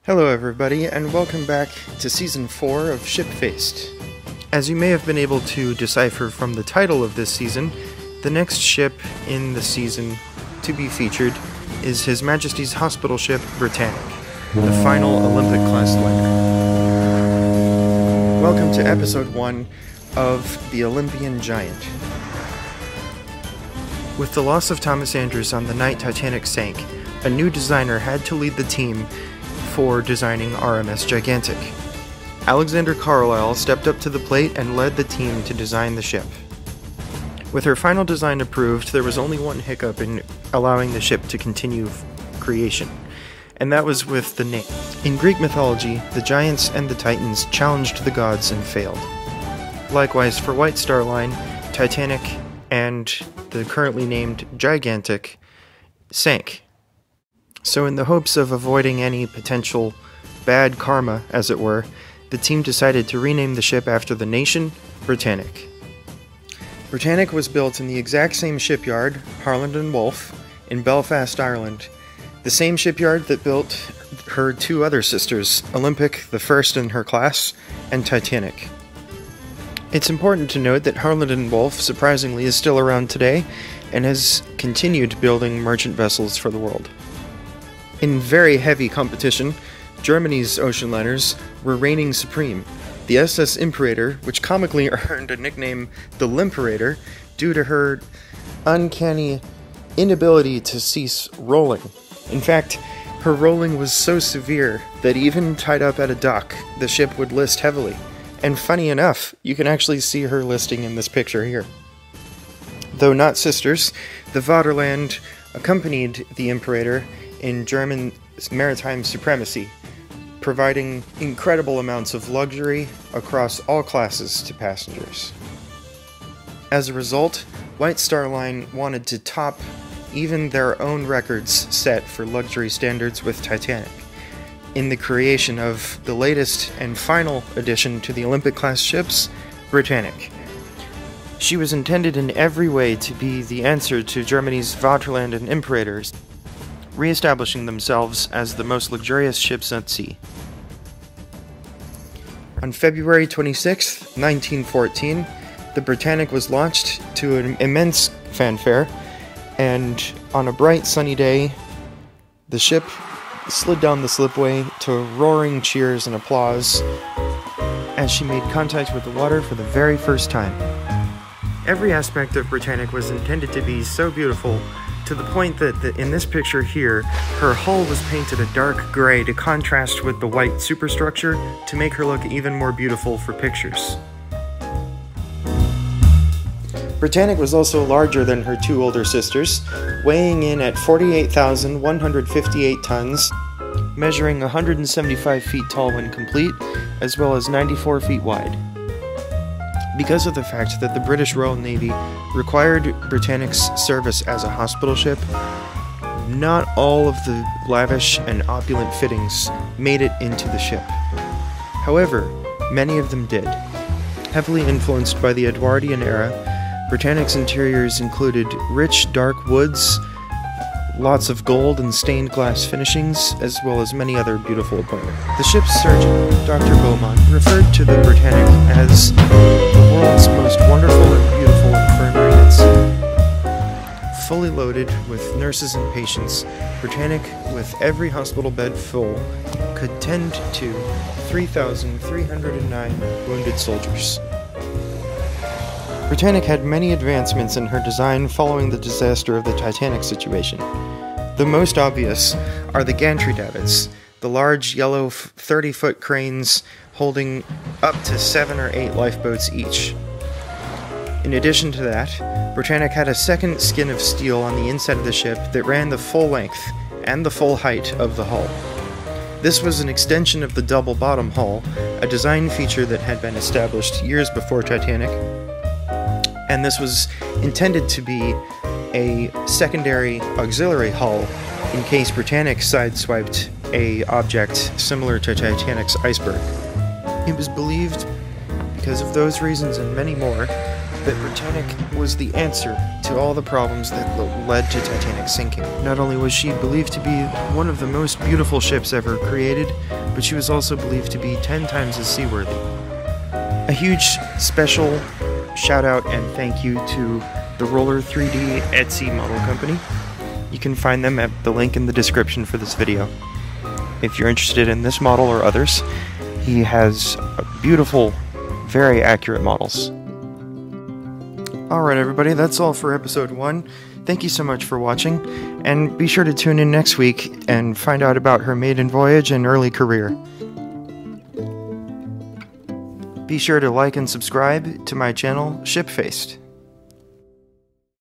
Hello everybody, and welcome back to Season 4 of Ship-Faced. As you may have been able to decipher from the title of this season, the next ship in the season to be featured is His Majesty's hospital ship Britannic, the final Olympic-class liner. Welcome to Episode 1 of The Olympian Giant. With the loss of Thomas Andrews on the night Titanic sank, a new designer had to lead the team for designing RMS Gigantic. Alexander Carlisle stepped up to the plate and led the team to design the ship. With her final design approved, there was only one hiccup in allowing the ship to continue creation, and that was with the name. In Greek mythology, the giants and the titans challenged the gods and failed. Likewise, for White Star Line, Titanic and the currently named Gigantic sank. So in the hopes of avoiding any potential bad karma, as it were, the team decided to rename the ship after the nation, Britannic. Britannic was built in the exact same shipyard, Harland and Wolff, in Belfast, Ireland, the same shipyard that built her two other sisters, Olympic, the first in her class, and Titanic. It's important to note that Harland and Wolff, surprisingly, is still around today, and has continued building merchant vessels for the world. In very heavy competition, Germany's ocean liners were reigning supreme. The SS Imperator, which comically earned a nickname the Limperator due to her uncanny inability to cease rolling. In fact, her rolling was so severe that even tied up at a dock, the ship would list heavily. And funny enough, you can actually see her listing in this picture here. Though not sisters, the Vaterland accompanied the Imperator in German maritime supremacy, providing incredible amounts of luxury across all classes to passengers. As a result, White Star Line wanted to top even their own records set for luxury standards with Titanic, in the creation of the latest and final addition to the Olympic-class ships, Britannic. She was intended in every way to be the answer to Germany's Vaterland and Imperators, re-establishing themselves as the most luxurious ships at sea. On February 26, 1914, the Britannic was launched to an immense fanfare, and on a bright sunny day, the ship slid down the slipway to roaring cheers and applause as she made contact with the water for the very first time. Every aspect of Britannic was intended to be so beautiful, to the point that in this picture here, her hull was painted a dark gray to contrast with the white superstructure to make her look even more beautiful for pictures. Britannic was also larger than her two older sisters, weighing in at 48,158 tons, measuring 175 feet tall when complete, as well as 94 feet wide. Because of the fact that the British Royal Navy required Britannic's service as a hospital ship, not all of the lavish and opulent fittings made it into the ship. However, many of them did. Heavily influenced by the Edwardian era, Britannic's interiors included rich dark woods, lots of gold and stained glass finishings, as well as many other beautiful appointments. The ship's surgeon, Dr. Beaumont, referred to the Britannic as the world's most wonderful and beautiful infirmary at sea. Fully loaded with nurses and patients, Britannic, with every hospital bed full, could tend to 3,309 wounded soldiers. Britannic had many advancements in her design following the disaster of the Titanic situation. The most obvious are the gantry davits, the large yellow 30-foot cranes holding up to 7 or 8 lifeboats each. In addition to that, Britannic had a second skin of steel on the inside of the ship that ran the full length and the full height of the hull. This was an extension of the double bottom hull, a design feature that had been established years before Titanic, and this was intended to be a secondary auxiliary hull in case Britannic sideswiped an object similar to Titanic's iceberg. It was believed, because of those reasons and many more, that Britannic was the answer to all the problems that led to Titanic's sinking. Not only was she believed to be one of the most beautiful ships ever created, but she was also believed to be 10 times as seaworthy. A huge special shout out and thank you to the Roller 3D Etsy model company. You can find them at the link in the description for this video. If you're interested in this model or others, he has beautiful, very accurate models. Alright everybody, that's all for episode 1. Thank you so much for watching, and be sure to tune in next week and find out about her maiden voyage and early career. Be sure to like and subscribe to my channel, Shipfaced.